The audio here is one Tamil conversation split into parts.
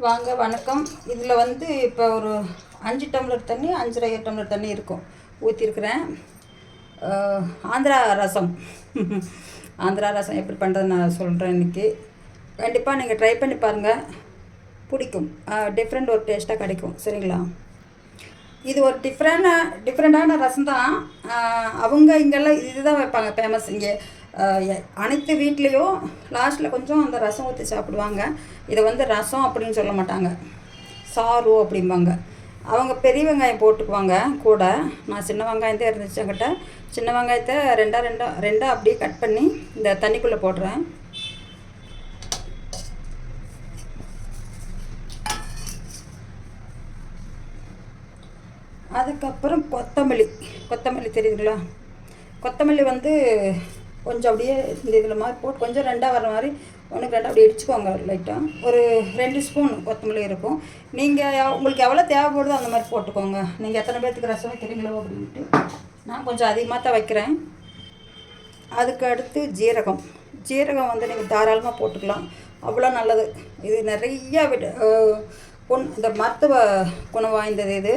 வாங்க வணக்கம். இதில் வந்து இப்போ ஒரு 5 டம்ளர் தண்ணி 5.5 டம்ளர் தண்ணி இருக்கும் ஊற்றிருக்கிறேன். ஆந்திரா ரசம் ஆந்திரா ரசம் எப்படி பண்ணுறது நான் சொல்கிறேன் இன்றைக்கி. கண்டிப்பாக நீங்கள் ட்ரை பண்ணி பாருங்கள், பிடிக்கும். டிஃப்ரெண்ட் ஒரு டேஸ்ட்டாக கிடைக்கும். சரிங்களா? இது ஒரு டிஃப்ரெண்ட்டான ரசம் தான். அவங்க இங்கெல்லாம் இதுதான் வைப்பாங்க ஃபேமஸ். இங்கே அனைத்து வீட்லேயும் லாஸ்ட்டில் கொஞ்சம் அந்த ரசம் ஊற்றி சாப்பிடுவாங்க. இதை வந்து ரசம் அப்படின்னு சொல்ல மாட்டாங்க, சாறு அப்படிம்பாங்க. அவங்க பெரிய வெங்காயம் போட்டுக்குவாங்க கூட. நான் சின்ன வெங்காயம் தான் இருந்துச்சு என்கிட்ட. சின்ன வெங்காயத்தை ரெண்டாக அப்படியே கட் பண்ணி இந்த தண்ணிக்குள்ளே போடுறேன். அதுக்கப்புறம் கொத்தமல்லி தெரியுதுங்களா? கொத்தமல்லி வந்து கொஞ்சம் அப்படியே இந்த இதில் மாதிரி போட்டு கொஞ்சம் ரெண்டாக வர மாதிரி 1-2 அப்படி இடிச்சுக்கோங்க லைட்டாக. ஒரு 2 ஸ்பூன் கொத்தமல்லி இருக்கும். நீங்கள் உங்களுக்கு எவ்வளோ தேவைப்படுதோ அந்த மாதிரி போட்டுக்கோங்க. நீங்கள் எத்தனை பேர்த்துக்கு ரசம் வைக்கிறீங்களோ அப்படின்ட்டு. நான் கொஞ்சம் அதிகமாக தான் வைக்கிறேன். அதுக்கு அடுத்து ஜீரகம் வந்து நீங்கள் தாராளமாக போட்டுக்கலாம், அவ்வளோ நல்லது. இது நிறையா இந்த மருத்துவ குணம் வாய்ந்தது. இது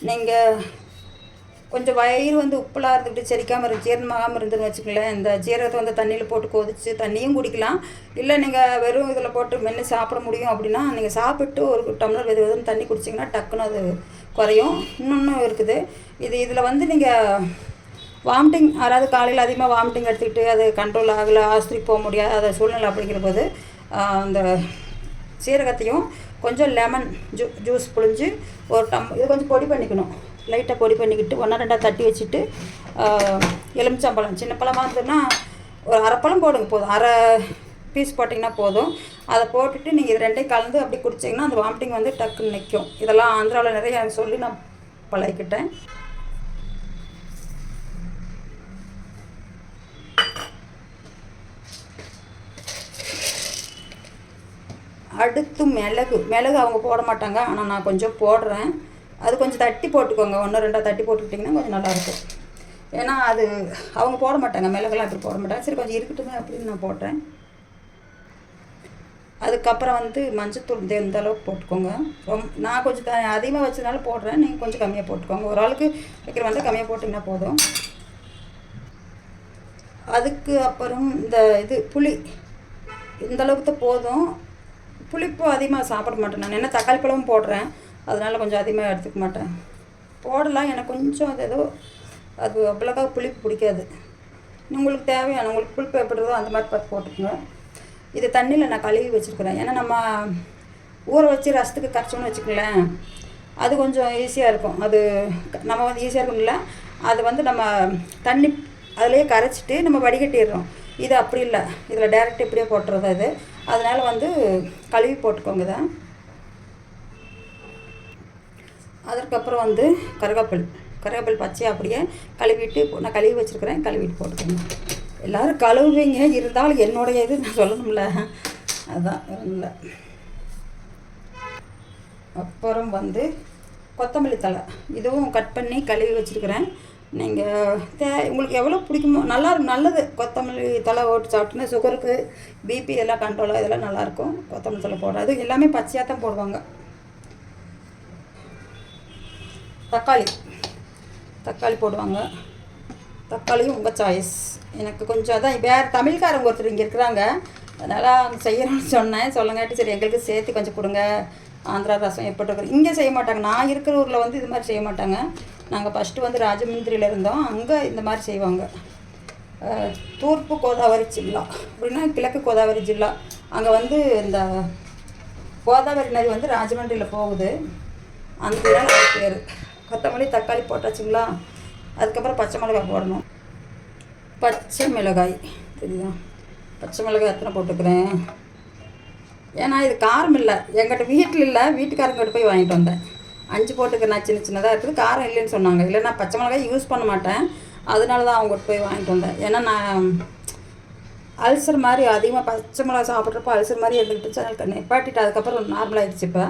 நீங்கள் கொஞ்சம் வயிறு வந்து உப்புலாம் இருந்துக்கிட்டு செரிக்காமல் ஜீரணமாகாமல் இருந்துன்னு வச்சுக்கலேன், இந்த ஜீரகத்தை வந்து தண்ணியில் போட்டு கொதித்து தண்ணியும் குடிக்கலாம். இல்லை நீங்கள் வெறும் இதில் போட்டு மென்று சாப்பிட முடியும் அப்படின்னா நீங்கள் சாப்பிட்டு ஒரு டம்ளர் வெதுன்னு தண்ணி குடிச்சிங்கன்னா டக்குன்னு அது குறையும். இன்னொன்றும் இருக்குது. இதில் வந்து நீங்கள் வாமிட்டிங், யாராவது காலையில் அதிகமாக வாமிட்டிங் எடுத்துக்கிட்டு அது கண்ட்ரோல் ஆகலை, ஆஸ்பத்திரிக்கு போக முடியாத சூழ்நிலை அப்படிங்கிற போது அந்த சீரகத்தையும் கொஞ்சம் லெமன் ஜூஸ் புழிஞ்சு ஒரு இது கொஞ்சம் பொடி பண்ணிக்கணும். லைட்டாக பொடி பண்ணிக்கிட்டு 1-2 தட்டி வச்சுட்டு எலுமிச்சம்பழம் சின்ன பழமாக இருந்ததுன்னா ஒரு அரை பழம் போடுங்க போதும். அரை பீஸ் போட்டிங்கன்னா போதும். அதை போட்டுட்டு நீங்கள் இது ரெண்டையும் கலந்து அப்படி குடிச்சிங்கன்னா அந்த வாமிட்டிங் வந்து டக்குன்னு நிற்கும். இதெல்லாம் ஆந்திராவில் நிறைய எனக்கு சொல்லி நான் பழகிக்கிட்டேன். அடுத்து மிளகு அவங்க போட மாட்டாங்க, ஆனால் நான் கொஞ்சம் போடுறேன். அது கொஞ்சம் தட்டி போட்டுக்கோங்க, 1-2 தட்டி போட்டுக்கிட்டிங்கன்னா கொஞ்சம் நல்லாயிருக்கும். ஏன்னா அது அவங்க போட மாட்டாங்க, மிளகுலாம் அப்படி போட மாட்டாங்க. சரி கொஞ்சம் இருக்கட்டுமே அப்படின்னு நான் போடுறேன். அதுக்கப்புறம் வந்து மஞ்சத்தூள் இந்த அளவுக்கு போட்டுக்கோங்க. நான் கொஞ்சம் அதிகமாக வச்சதுனால போடுறேன், நீங்கள் கொஞ்சம் கம்மியாக போட்டுக்கோங்க. ஒரு ஆளுக்கு வைக்கிற வந்து கம்மியாக போட்டிங்கன்னா போதும். அதுக்கு அப்புறம் புளி இந்தளவுக்கு தான் போதும். புளிப்பு அதிகமாக சாப்பிட மாட்டேன் நான். என்ன தக்காளி பழமும் போடுறேன், அதனால் கொஞ்சம் அதிகமாக எடுத்துக்க மாட்டேன். போடலாம், எனக்கு கொஞ்சம் அது அவ்வளோக்கா புளிப்பு பிடிக்காது. உங்களுக்கு தேவையான உங்களுக்கு புளிப்பு எப்படிதோ அந்த மாதிரி பார்த்து போட்டுக்கோங்க. இது தண்ணியில் நான் கழுவி வச்சுருக்குறேன். ஏன்னா நம்ம ஊற வச்சு ரசத்துக்கு கரைச்சோன்னு வச்சுக்கலேன், அது கொஞ்சம் ஈஸியாக இருக்கும். அது நம்ம வந்து ஈஸியாக இருக்கும்ல, அது வந்து நம்ம தண்ணி அதிலேயே கரைச்சிட்டு நம்ம வடிகட்டிடுறோம். இது அப்படி இல்லை, இதில் டேரெக்ட் இப்படியே போட்டுறது அது. அதனால் வந்து கழுவி போட்டுக்கோங்க தான். அதற்கப்புறம் வந்து கருவேப்பில் பச்சையாக அப்படியே கழுவிட்டு நான் கழுவி வச்சுருக்கிறேன், கழுவிட்டு போட்டுக்கோங்க. எல்லோரும் கழுவுவீங்க, இருந்தாலும் என்னுடைய இது நான் சொல்லணும்ல, அதுதான் இல்லை. அப்புறம் வந்து கொத்தமல்லி தழை இதுவும் கட் பண்ணி கழுவி வச்சுருக்கிறேன். நீங்கள் உங்களுக்கு எவ்வளோ பிடிக்குமோ நல்லது. கொத்தமல்லி தழை ஓட்டு சாப்பிட்டுன்னா சுகருக்கு, பிபி எல்லாம் கண்ட்ரோலாக இதெல்லாம் நல்லாயிருக்கும். கொத்தமல்லி தழை போடுறது எல்லாமே பச்சையாக தான் போடுவாங்க. தக்காளி போடுவாங்க. தக்காளியும் உங்கள் சாய்ஸ். எனக்கு கொஞ்சம் அதான் வேறு தமிழ்காரங்க ஒருத்தர் இங்கே இருக்கிறாங்க, அதனால் அவங்க செய்யணும்னு சொன்னேன். சொல்லங்காட்டி சரி எங்களுக்கு சேர்த்து கொஞ்சம் கொடுங்க. ஆந்திரா ரசம் எப்படி இருக்கிற இங்கே செய்ய மாட்டாங்க. நான் இருக்கிற ஊரில் வந்து இது மாதிரி செய்ய மாட்டாங்க. நாங்கள் ஃபஸ்ட்டு வந்து ராஜமந்திரியில் இருந்தோம், அங்கே இந்த மாதிரி செய்வாங்க. தூர்ப்பு கோதாவரி ஜில்லா அப்படின்னா கிழக்கு கோதாவரி ஜில்லா. அங்கே வந்து இந்த கோதாவரி நதி வந்து ராஜமந்திரியில் போகுது, அந்த பேர். கொத்தமல்லி தக்காளி போட்டாச்சுங்களா? அதுக்கப்புறம் பச்சை மிளகாய் போடணும். பச்சை மிளகாய் தெரியுதா? பச்சை மிளகாய் எத்தனை போட்டுக்கிறேன், ஏன்னா இது காரம் இல்லை. எங்கிட்ட வீட்டில் இல்லை, வீட்டுக்காரங்கிட்ட போய் வாங்கிட்டு வந்தேன். 5 போட்டுக்கிறேன், சின்னதாக இருக்குது. காரம் இல்லைன்னு சொன்னாங்க. இல்லைன்னா பச்சை மிளகாய் யூஸ் பண்ண மாட்டேன், அதனால தான் அவங்ககிட்ட போய் வாங்கிட்டு வந்தேன். ஏன்னா நான் அல்சர் மாதிரி அதிகமாக பச்சை மிளகாய் சாப்பிட்றப்போ அல்சர் மாதிரி எடுத்துக்கிட்டு அதனால் நிப்பாட்டிட்டு அதுக்கப்புறம் நார்மலாகிடுச்சு இப்போ.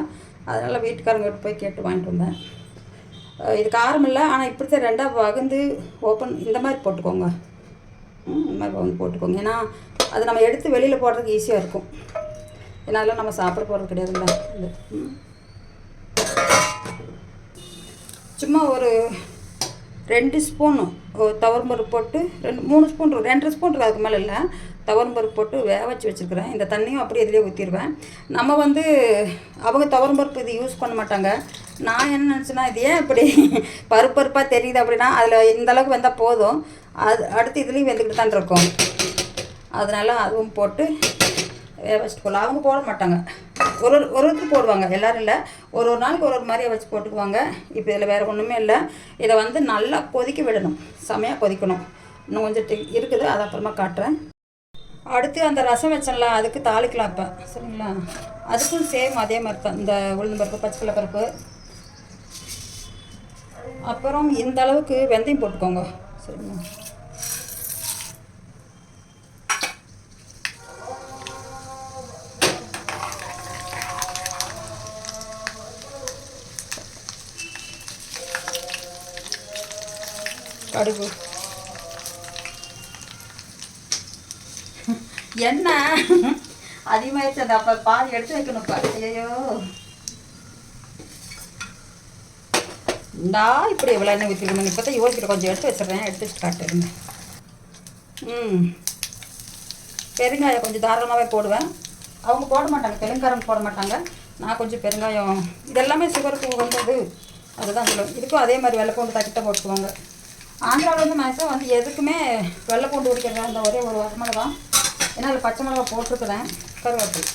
அதனால் வீட்டுக்காரங்கிட்ட போய் கேட்டு வாங்கிட்டு வந்தேன். இது காரம் இல்லை, ஆனால் இப்படி தான் 2ஆக வகுந்து இந்த மாதிரி போட்டுக்கோங்க. இந்த மாதிரி வந்து போட்டுக்கோங்க. ஏன்னா அது நம்ம எடுத்து வெளியில் போடுறதுக்கு ஈஸியாக இருக்கும். என்னால் நம்ம சாப்பிட போகிறது கிடையாதுல்ல. இது சும்மா ஒரு 2 ஸ்பூன் துவரம்பருப்பு போட்டு 3 ஸ்பூன் 2 ஸ்பூன் இருக்குது, அதுக்கு மேலே இல்லை. துவரம்பருப்பு போட்டு வேக வச்சு வச்சுருக்கிறேன். இந்த தண்ணியும் அப்படியே இதிலே ஊற்றிடுவேன். நம்ம வந்து அவங்க துவரம்பருப்பு இது யூஸ் பண்ண மாட்டாங்க. நான் என்ன நினச்சேன்னா, இது ஏன் இப்படி பருப்பாக தெரியுது அப்படின்னா, அதில் இந்தளவுக்கு வெந்தால் போதும். அது அடுத்து இதுலேயும் வெந்துக்கிட்டு தான் இருக்கும். அதனால் அதுவும் போட்டு வேக வச்சுட்டு போகலாம். அவங்க போட மாட்டாங்க, ஒருத்தர் போடுவாங்க, எல்லோரும் இல்லை. ஒரு நாளைக்கு ஒரு மாதிரியே வச்சு போட்டுக்குவாங்க. இப்போ இதில் வேறு ஒன்றுமே இல்லை. இதை வந்து நல்லா கொதிக்க விடணும், செமையாக கொதிக்கணும். இன்னும் கொஞ்சம் இருக்குது, அதை அப்புறமா காட்டுறேன். அடுத்து அந்த ரசம் வச்சல, அதுக்கு தாளிக்கலாம் இப்போ, சரிங்களா? அதுக்கும் சேம் அதே மாதிரி தான். இந்த உளுந்து பருப்பு, பச்சைக்கடலை பருப்பு, அப்புறம் இந்த அளவுக்கு வெந்தயம் போட்டுக்கோங்க, சரிங்களா? கடுகு, எண்ணெய் அதிகமாகிடுச்சு. அந்த அப்போ பாதி எடுத்து வைக்கணும்ப்பா. ஐயோ, இந்தா இப்படி எவ்வளோ எண்ணெய் ஊற்றிக்கணும். இப்போ தான் யோசிக்கிற, கொஞ்சம் எடுத்து வச்சிடுறேன், எடுத்து வச்சுட்டு காட்டுறேங்க. பெருங்காயம் கொஞ்சம் தாராளமாகவே போடுவேன். அவங்க போட மாட்டாங்க, தெலுங்காரங்க போட மாட்டாங்க. நான் கொஞ்சம் பெருங்காயம், இதெல்லாமே சுகருக்கு வந்தது, அதுதான் சொல்லுவேன். இதுக்கும் அதே மாதிரி வெள்ளைப்பூண்டு தட்டி தான் போட்டுக்குவாங்க. ஆந்திராவில் வந்து மேக்ஸிமம் வந்து எதுக்குமே வெள்ளைப்பூண்டு உரிக்கிறதா அந்த ஒரே ஒரு வரமிளகா தான். ஏன்னா அதில் பச்சை மிளகா போட்டிருக்குறேன், கருவேப்பிலை.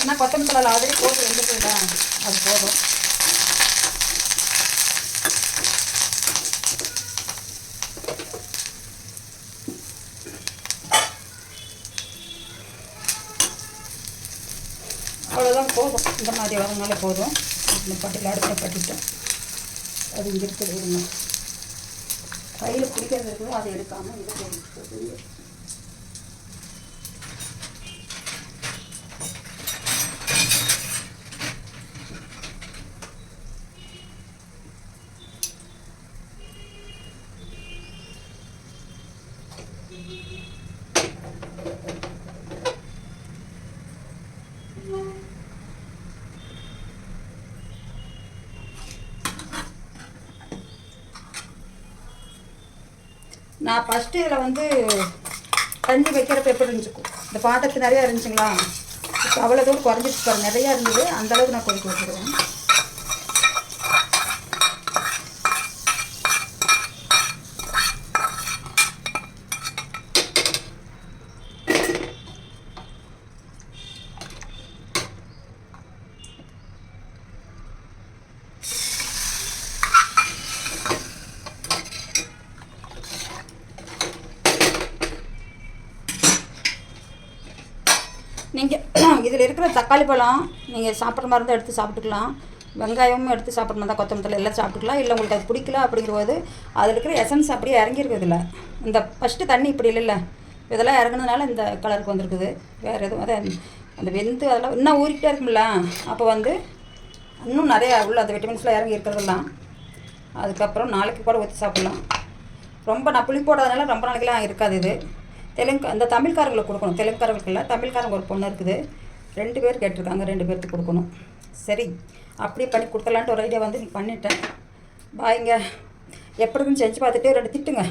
ஏன்னா கொத்தமல்லி தழை ஆல்ரெடி போட்டு வந்துட்டுல, அது போதும். அவ்வளோதான், போதும். இந்த மாதிரி வரனால போதும். இந்த பட்டியில் அடுத்த பட்டிட்டேன், அது இங்கே இருக்குது. கையில் பிடிக்கிறது இருக்குது, அதை எடுக்காமல் இதை போட்டு. நான் ஃபஸ்ட்டு இதில் வந்து கஞ்சி வைக்கிறப்ப எப்படி இருந்துச்சுக்கும், இந்த பாத்திரத்து நிறையா இருந்துச்சுங்களா, இப்போ அவ்வளோ தூரம் குறைஞ்சிட்டு பாரு, நிறையா இருந்தது. அந்தளவுக்கு நான் கொதிக்க வச்சுருவேன். நீங்கள் இதில் இருக்கிற தக்காளி பழம் நீங்கள் சாப்பிட்ற மாதிரி இருந்தால் எடுத்து சாப்பிட்டுக்கலாம். வெங்காயமும் எடுத்து சாப்பிட்ற மாதிரி தான், கொத்தமல்லி எல்லாம் சாப்பிட்டுக்கலாம். இல்லை உங்களுக்கு அது பிடிக்கல அப்படிங்கிறபோது அதில் இருக்கிற எசன்ஸ் அப்படியே இறங்கியிருக்குதுல்ல. இந்த ஃபஸ்ட்டு தண்ணி இப்படி இல்லைல்ல, இதெல்லாம் இறங்குனதுனால இந்த கலருக்கு வந்திருக்குது. வேறு எதுவும் அதை அந்த வெந்து அதெல்லாம் இன்னும் ஊறிக்கிட்டே இருக்கும்ல, அப்போ வந்து இன்னும் நிறையா உள்ள அந்த விட்டமின்ஸ்லாம் இறங்கி இருக்கிறதெல்லாம். அதுக்கப்புறம் நாளைக்கு கூட ஊற்றி சாப்பிட்லாம். ரொம்ப நான் புளி போடாதனால ரொம்ப நாளைக்கெல்லாம் இருக்காது இது. இந்த தமிழ்காரங்களுக்கு கொடுக்கணும், தெலுங்குக்காரங்களுக்கு இல்லை, தமிழ்காரங்க ஒரு பொண்ணு இருக்குது, 2 பேர் கேட்டிருக்காங்க, 2 பேர்த்துக்கு கொடுக்கணும். சரி, அப்படியே பண்ணி கொடுத்துடலான்ட்டு ஒரு ஐடியா வந்து நீ பண்ணிட்டேன். பாய்ங்க, எப்படி இருக்குன்னு செஞ்சு பார்த்துட்டு 2 திட்டுங்க.